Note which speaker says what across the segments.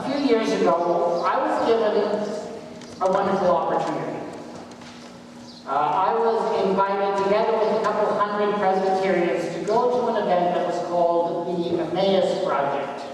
Speaker 1: A few years ago, I was given a wonderful opportunity. I was invited, together with a couple hundred Presbyterians, to go to an event that was called the Emmaus Project.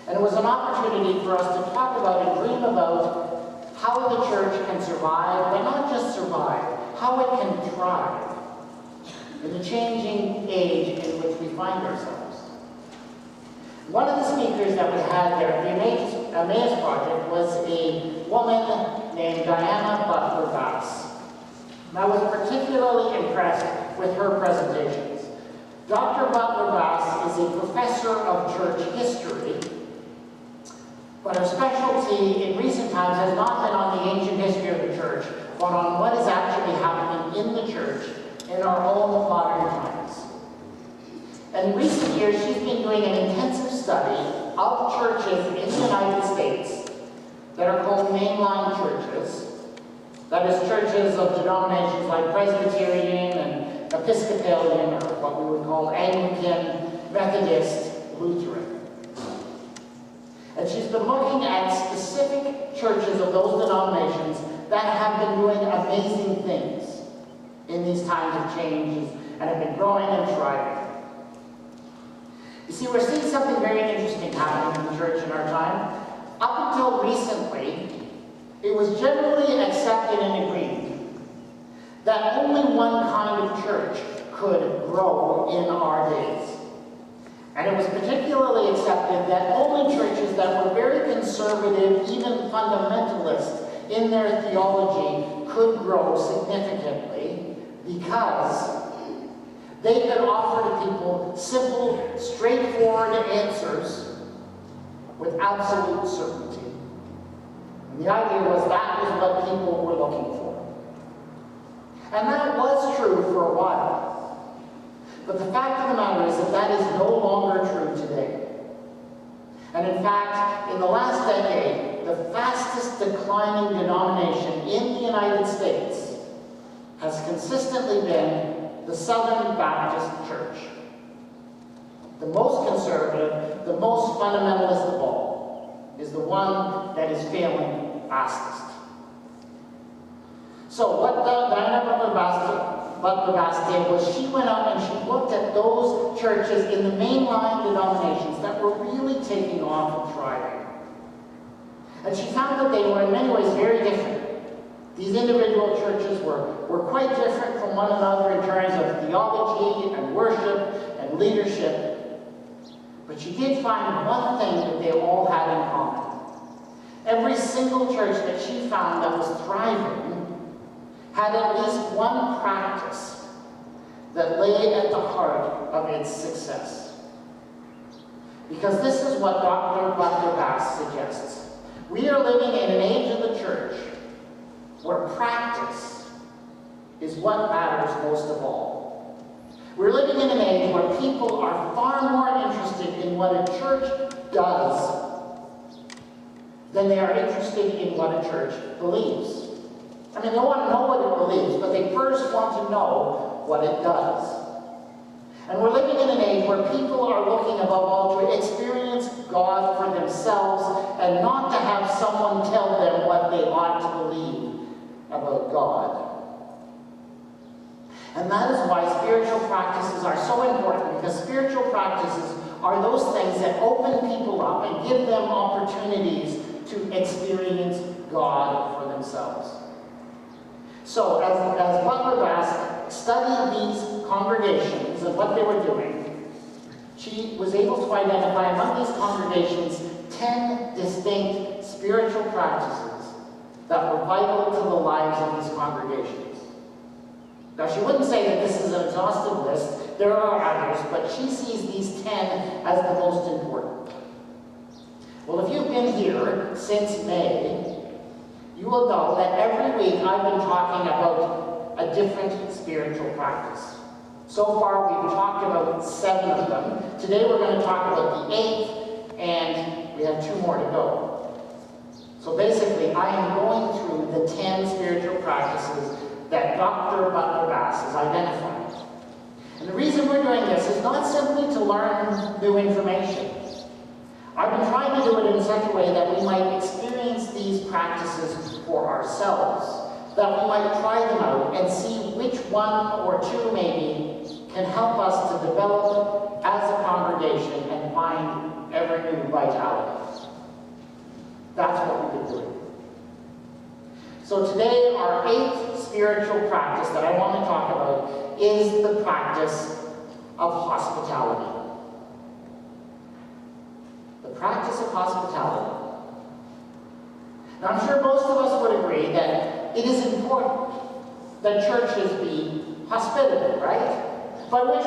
Speaker 1: And it was an opportunity for us to talk about and dream about how the church can survive, but not just survive, how it can thrive in the changing age in which we find ourselves. One of the speakers that we had there at the Emmaus Project was a woman named Diana Butler Bass. And I was particularly impressed with her presentations. Dr. Butler Bass is a professor of church history, but her specialty in recent times has not been on the ancient history of the church, but on what is actually happening in the church in our own modern times. And in recent years, she's been doing an intensive study of churches in the United States that are called mainline churches. That is, churches of denominations like Presbyterian and Episcopalian, or what we would call Anglican, Methodist, Lutheran. And she's been looking at specific churches of those denominations that have been doing amazing things in these times of change and have been growing and thriving. You see, we're seeing something very interesting happening in the church in our time. Up until recently, it was generally accepted and agreed that only one kind of church could grow in our days. And it was particularly accepted that only churches that were very conservative, even fundamentalist in their theology, could grow significantly because they could offer to people simple, straightforward answers with absolute certainty. And the idea was that was what people were looking for. And that was true for a while. But the fact of the matter is that that is no longer true today. And in fact, in the last decade, the fastest declining denomination in the United States has consistently been the Southern Baptist Church. The most conservative, the most fundamentalist of all, is the one that is failing fastest. So what Diana Butler Bass did was she went out and she looked at those churches in the mainline denominations that were really taking off and thriving. And she found that they were in many ways very different. These individual churches were quite different from one another in terms of theology and worship and leadership. But she did find one thing that they all had in common. Every single church that she found that was thriving had at least one practice that lay at the heart of its success. Because this is what Dr. Butler Bass suggests. We are living in an age of the church where practice is what matters most of all. We're living in an age where people are far more interested in what a church does than they are interested in what a church believes. I mean, they want to know what it believes, but they first want to know what it does. And we're living in an age where people are looking above all to experience God for themselves and not to have someone tell them what they ought to believe about God. And that is why spiritual practices are so important, because spiritual practices are those things that open people up and give them opportunities to experience God for themselves. So as Butler Bass studied these congregations and what they were doing, she was able to identify among these congregations 10 distinct spiritual practices that were vital to the lives of these congregations. Now, she wouldn't say that this is an exhaustive list. There are others, but she sees these 10 as the most important. Well, if you've been here since May, you will know that every week I've been talking about a different spiritual practice. So far, we've talked about 7 of them. Today, we're going to talk about the 8th, and we have 2 more to go. So basically, I am going through the 10 spiritual practices that Dr. Butler Bass has identified. And the reason we're doing this is not simply to learn new information. I've been trying to do it in such a way that we might experience these practices for ourselves, that we might try them out and see which one or two maybe can help us to develop as a congregation and find ever new vitality. That's what we've been doing. So today, our 8th spiritual practice that I want to talk about is the practice of hospitality. The practice of hospitality. Now, I'm sure most of us would agree that it is important that churches be hospitable, right? By which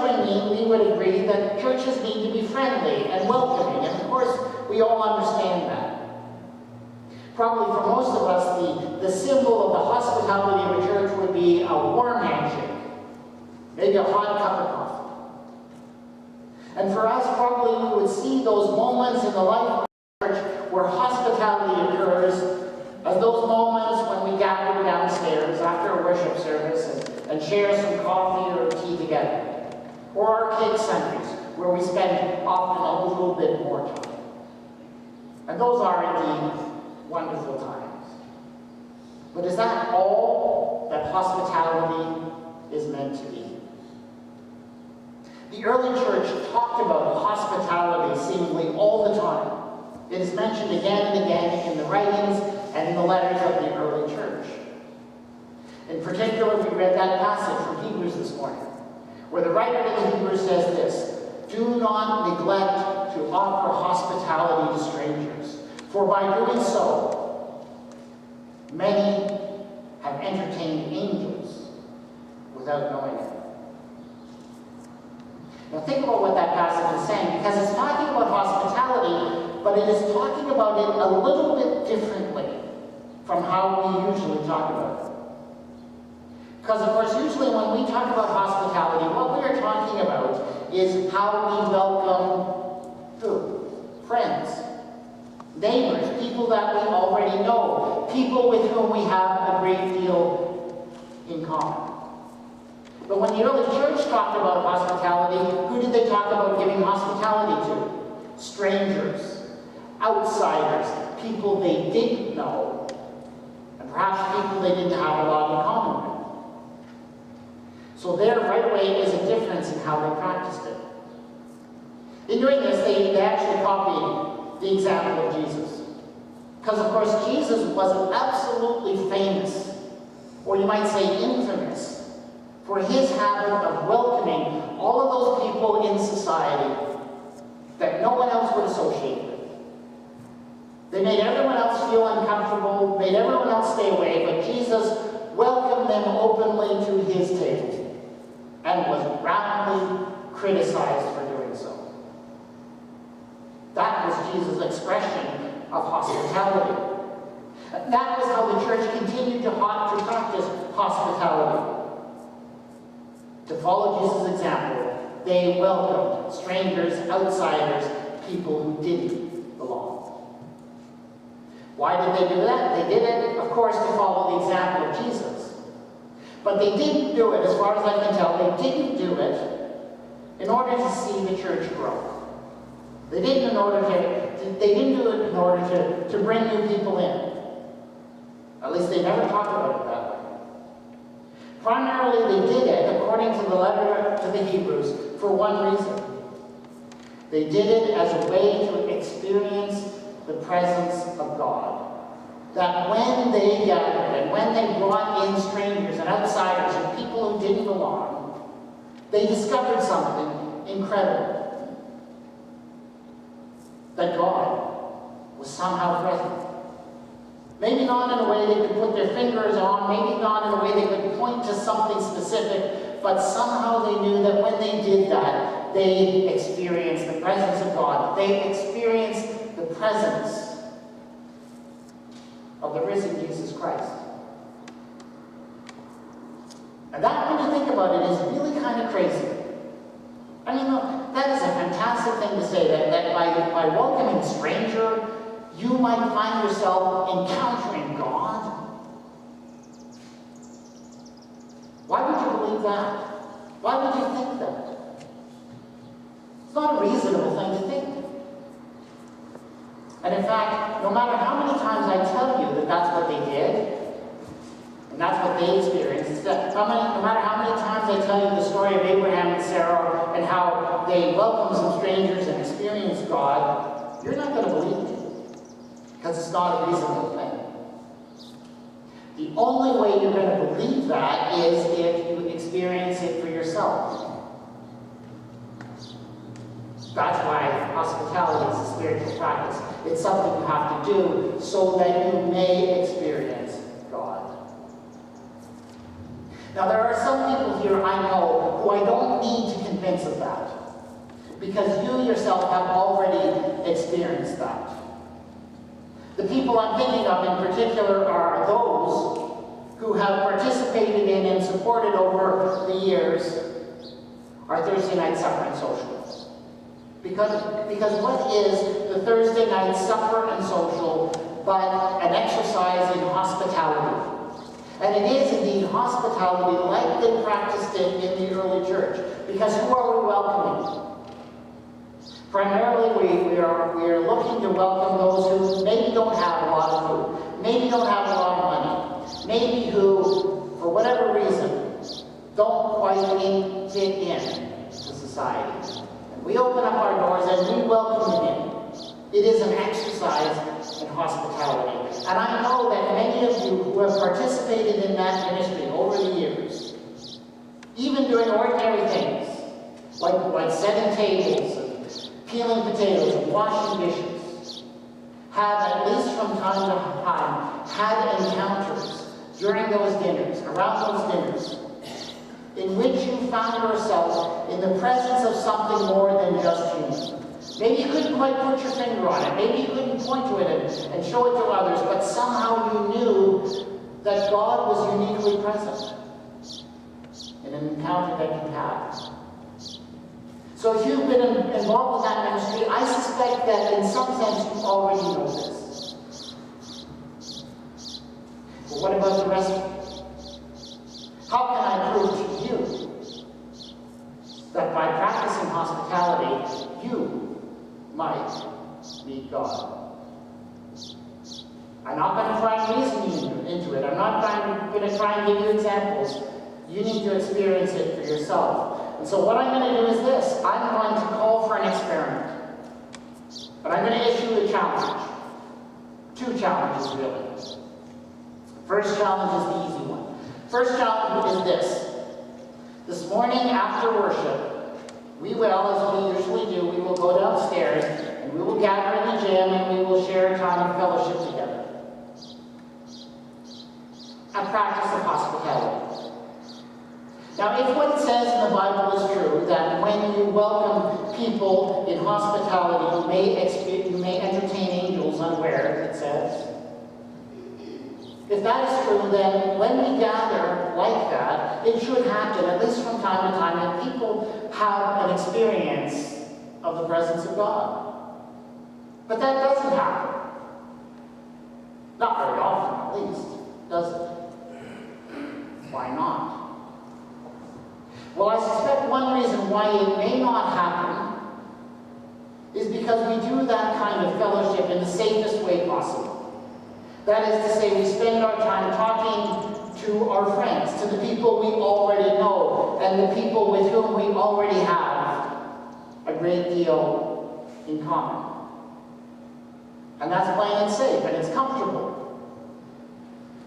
Speaker 1: we would agree that churches need to be friendly and welcoming, and of course, we all understand that. Probably for most of us, the symbol of the hospitality of a church would be a warm handshake, maybe a hot cup of coffee. And for us, probably we would see those moments in the life of the church where hospitality occurs as those moments when we gather downstairs after a worship service and share some coffee or tea together. Or our cake Sundays, where we spend often a little bit more time. And those are indeed wonderful times. But is that all that hospitality is meant to be? The early church talked about hospitality seemingly all the time. It is mentioned again and again in the writings and in the letters of the early church. In particular, we read that passage from Hebrews this morning, where the writer of the Hebrews says this: "Do not neglect to offer hospitality to strangers, for by doing so, many have entertained angels without knowing it." Now think about what that passage is saying, because it's talking about hospitality, but it is talking about it a little bit differently from how we usually talk about it. Because, of course, usually when we talk about hospitality, what we are talking about is how we welcome who? Friends, neighbors, people that we already know, people with whom we have a great deal in common. But when the early church talked about hospitality, who did they talk about giving hospitality to? Strangers, outsiders, people they didn't know, and perhaps people they didn't have a lot in common with. So there, right away, is a difference in how they practiced it. In doing this, they actually copied the example of Jesus. Because, of course, Jesus was absolutely famous, or you might say infamous, for his habit of welcoming all of those people in society that no one else would associate with. They made everyone else feel uncomfortable, made everyone else stay away, but Jesus welcomed them openly to his table and was roundly criticized for doing so. That was Jesus' expression of hospitality. That was how the church continued to practice hospitality. To follow Jesus' example, they welcomed strangers, outsiders, people who didn't belong. Why did they do that? They did it, of course, to follow the example of Jesus. But they didn't do it, as far as I can tell, they didn't do it in order to see the church grow. They didn't do it in order to bring new people in. At least they never talked about it that way. Primarily, they did it, according to the letter to the Hebrews, for one reason. They did it as a way to experience the presence of God. That when they gathered and when they brought in strangers and outsiders and people who didn't belong, they discovered something incredible. That God was somehow present. Maybe not in a way they could put their fingers on, maybe not in a way they could point to something specific, but somehow they knew that when they did that, they experienced the presence of God. They experienced the presence of the risen Jesus Christ. And that, when you think about it, is really kind of crazy. I mean, look, that is a fantastic thing to say, that by welcoming a stranger, you might find yourself encountering God. Why would you believe that? Why would you think that? It's not a reasonable thing to think. And in fact, no matter how many times I tell you that that's what they did, and that's what they experienced, no matter how many times I tell you the story of Abraham and Sarah and how they welcomed some strangers and experienced God, you're not going to believe me, because it's not a reasonable thing. The only way you're going to believe that is if you experience it for yourself. That's why hospitality is a spiritual practice. It's something you have to do so that you may experience God. Now, there are some people here I know who I don't need to convince of that, because you yourself have already experienced that. The people I'm thinking of in particular are those who have participated in and supported over the years our Thursday night supper and social. Because what is the Thursday night supper and social but an exercise in hospitality? And it is indeed hospitality like they practiced it in the early church. Because who are we welcoming? Primarily, we are looking to welcome those who maybe don't have a lot of food, maybe don't have a lot of money, maybe who, for whatever reason, don't quite fit in to society. And we open up our doors and we welcome them in. It is an exercise in hospitality. And I know that many of you who have participated in that ministry over the years, even doing ordinary things, like setting tables, peeling potatoes and washing dishes, have at least from time to time had encounters during those dinners, around those dinners, in which you found yourself in the presence of something more than just human. Maybe you couldn't quite put your finger on it, maybe you couldn't point to it and show it to others, but somehow you knew that God was uniquely present in an encounter that you had. So if you've been involved in that ministry, I suspect that in some sense you already know this. But what about the rest of you? How can I prove to you that by practicing hospitality, you might meet God? I'm not going to try and reason you into it. I'm not going to try and give you examples. You need to experience it for yourself. And so what I'm going to do is this. I'm going to call for an experiment. But I'm going to issue a challenge. Two challenges, really. First challenge is the easy one. First challenge is this. This morning after worship, we will, as we usually do, we will go downstairs and we will gather in the gym and we will share a time of fellowship together. A practice of hospitality. Now, if what it says in the Bible is true, that when you welcome people in hospitality, you may entertain angels unaware, it says. If that is true, then when we gather like that, it should happen, at least from time to time, that people have an experience of the presence of God. But that doesn't happen. Not very often, at least, does it? Why not? Well, I suspect one reason why it may not happen is because we do that kind of fellowship in the safest way possible. That is to say, we spend our time talking to our friends, to the people we already know, and the people with whom we already have a great deal in common. And that's plain and safe, and it's comfortable.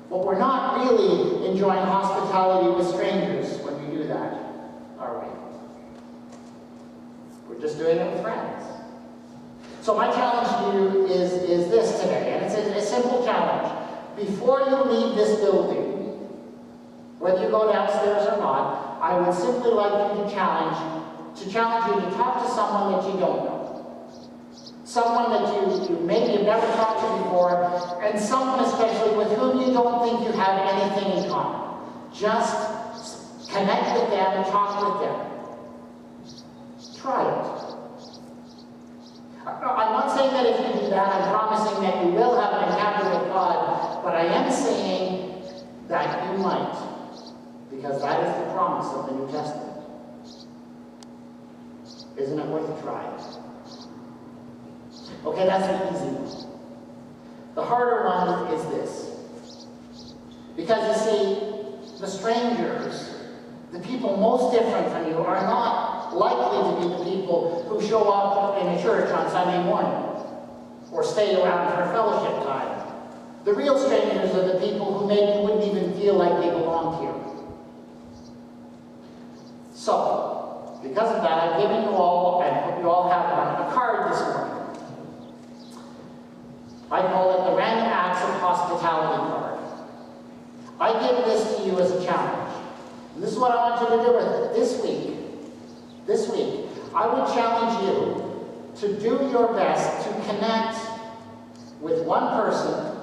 Speaker 1: But we're not really enjoying hospitality with strangers when we do that, are we? We're just doing it with friends. So my challenge to you is this today, and it's a simple challenge. Before you leave this building, whether you go downstairs or not, I would simply like you to challenge you to talk to someone that you don't know. Someone that you maybe have never talked to before, and someone especially with whom you don't think you have anything in common. Just connect with them, talk with them. Try it. I'm not saying that if you do that, I'm promising that you will have an encounter with God, but I am saying that you might, because that is the promise of the New Testament. Isn't it worth a try? Okay, that's an easy one. The harder one is this. Because you see, the strangers, the people most different from you, are not likely to be the people who show up in a church on Sunday morning or stay around for fellowship time. The real strangers are the people who maybe wouldn't even feel like they belonged here. So, because of that, I've given you all, and I hope you all have one, a card this morning. I call it the Random Acts of Hospitality card. I give this to you as a challenge. And this is what I want you to do with it. This week, I would challenge you to do your best to connect with one person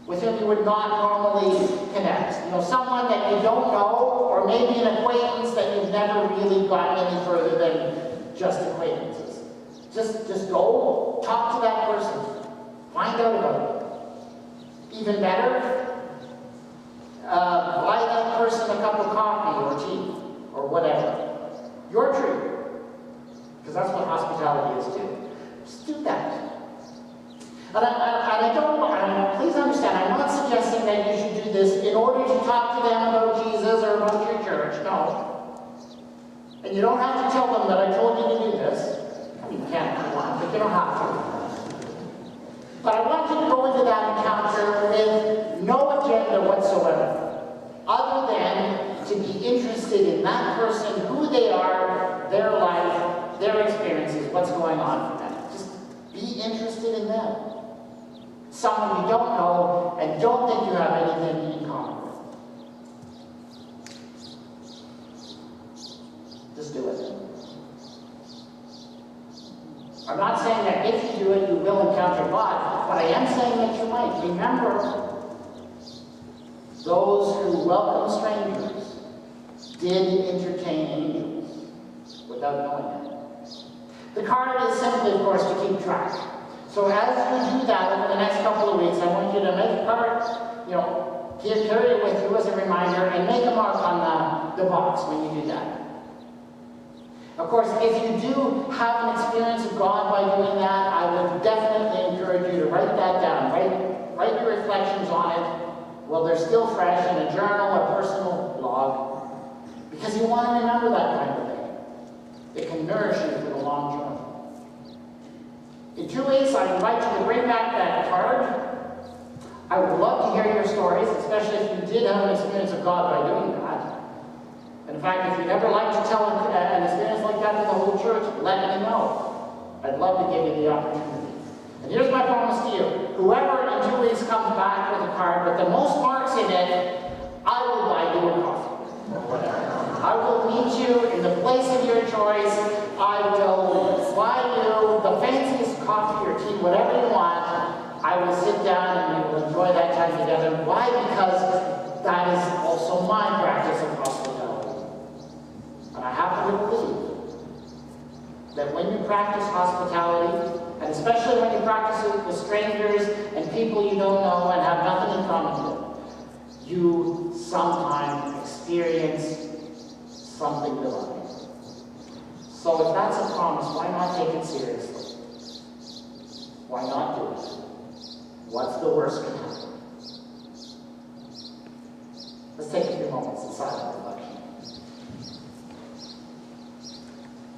Speaker 1: with whom you would not normally connect. You know, someone that you don't know, or maybe an acquaintance that you've never really gotten any further than just acquaintances. Just go, talk to that person, find out about it. Even better, buy that person a cup of coffee or tea, or whatever. Your treat. Because that's what hospitality is too. Just do that. And I don't, please understand, I'm not suggesting that you should do this in order to talk to them about Jesus or about your church, no. And you don't have to tell them that I told you to do this. I mean, you can if you want, but you don't have to. But I want you to go into that encounter with no agenda whatsoever, other than to be interested in that person, who they are, their life, their experiences, what's going on for them. Just be interested in them. Someone you don't know and don't think you have anything in common with. Just do it. I'm not saying that if you do it, you will encounter God, but I am saying that you might. Remember, those who welcome strangers did entertain angels without knowing it. The card is simply, of course, to keep track. So as you do that over the next couple of weeks, I want you to make a card, carry it with you as a reminder, and make a mark on the box when you do that. Of course, if you do have an experience of God by doing that, I would definitely encourage you to write that down. Write your reflections on it while they're still fresh in a journal or personal blog, because you want to remember that kind of thing. It can nourish you for the long term. In 2 weeks, I invite you to bring back that card. I would love to hear your stories, especially if you did have an experience of God by doing that. In fact, if you'd ever like to tell an experience like that to the whole church, let me know. I'd love to give you the opportunity. And here's my promise to you. Whoever in 2 weeks comes back with a card with the most marks in it, I will buy you a coffee. I will meet you in the place of your choice. I will buy you the fanciest coffee or tea, whatever you want. I will sit down and we will enjoy that time together. Why? Because that is also my practice of hospitality. And I happen to believe that when you practice hospitality, and especially when you practice it with strangers and people you don't know and have nothing in common with, you sometimes experience something divine. So if that's a promise, why not take it seriously? Why not do it? What's the worst that can happen? Let's take a few moments in silence.